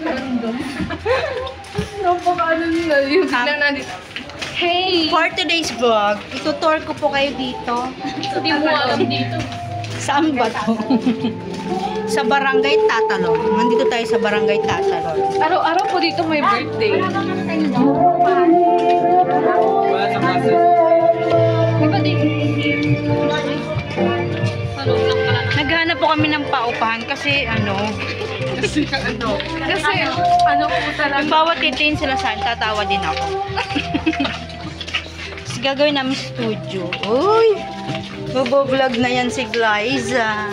Random. Napaka-ano nila. Yung biglang nandito. Hey! For today's vlog, itutour ko po kayo dito. Hindi mo alam dito. Saan ba to? Sa Barangay Tatalon. Nandito tayo sa Barangay Tatalon. Araw-araw po dito may birthday. Iba din. Naghanap po kami ng paupahan kasi Kasi ano po talaga. yung bawat titiin sila saan, tatawa din ako. Tapos gagawin namin studio. Uy! Vlog na yan si Glyza.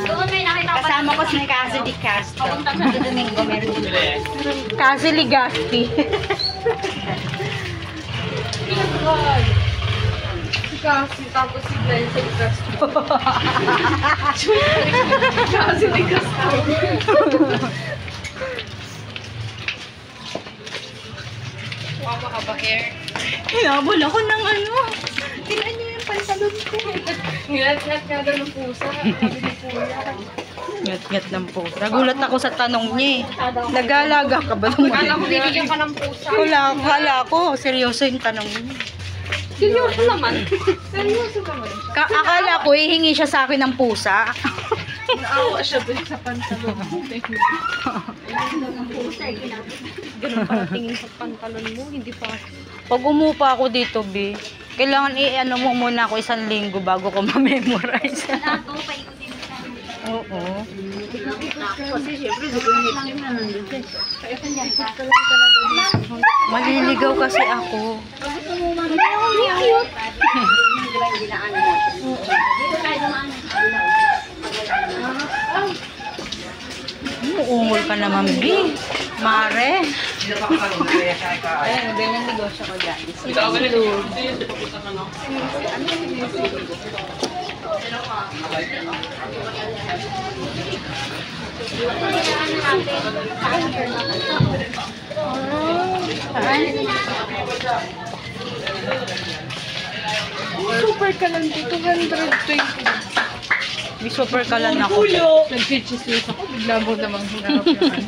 Kasama ko si Cassie Di Castro. Domingo, meron din. Cassie Ligasti. Kasi tapos si Glenn sa Castro. Kasi ni Castro. Mama ka ba hair? Hinabol ako ng Tingnan niyo yung pantalon ko. Ngat-ngat nga daw ng pusa. Sabi ni Kuya. Ngat-ngat ng pusa. Nagulat ako sa tanong niya eh. Nag-aalaga ka ba? Akala ko bibigyan ka ng pusa. Akala ko. Seryoso yung tanong niya. Seryoso naman. Seryoso naman. Akala ko hihingi siya sa akin ng pusa. Naawa siya dun sa pantalon. Ganun para tingin sa pantalon mo, hindi pa. Pag umupa ako dito, B, kailangan mo muna ako 1 linggo bago ko ma-memorize. Oo. Maliligaw kasi ako. Uungol ka naman, B. Mare. Ayan, ganyan negosyo ko dyan. Super ka lang dito, 220. May super ka lang ako. Nag-pitches ako, bigla mo namang hinarap yung ano.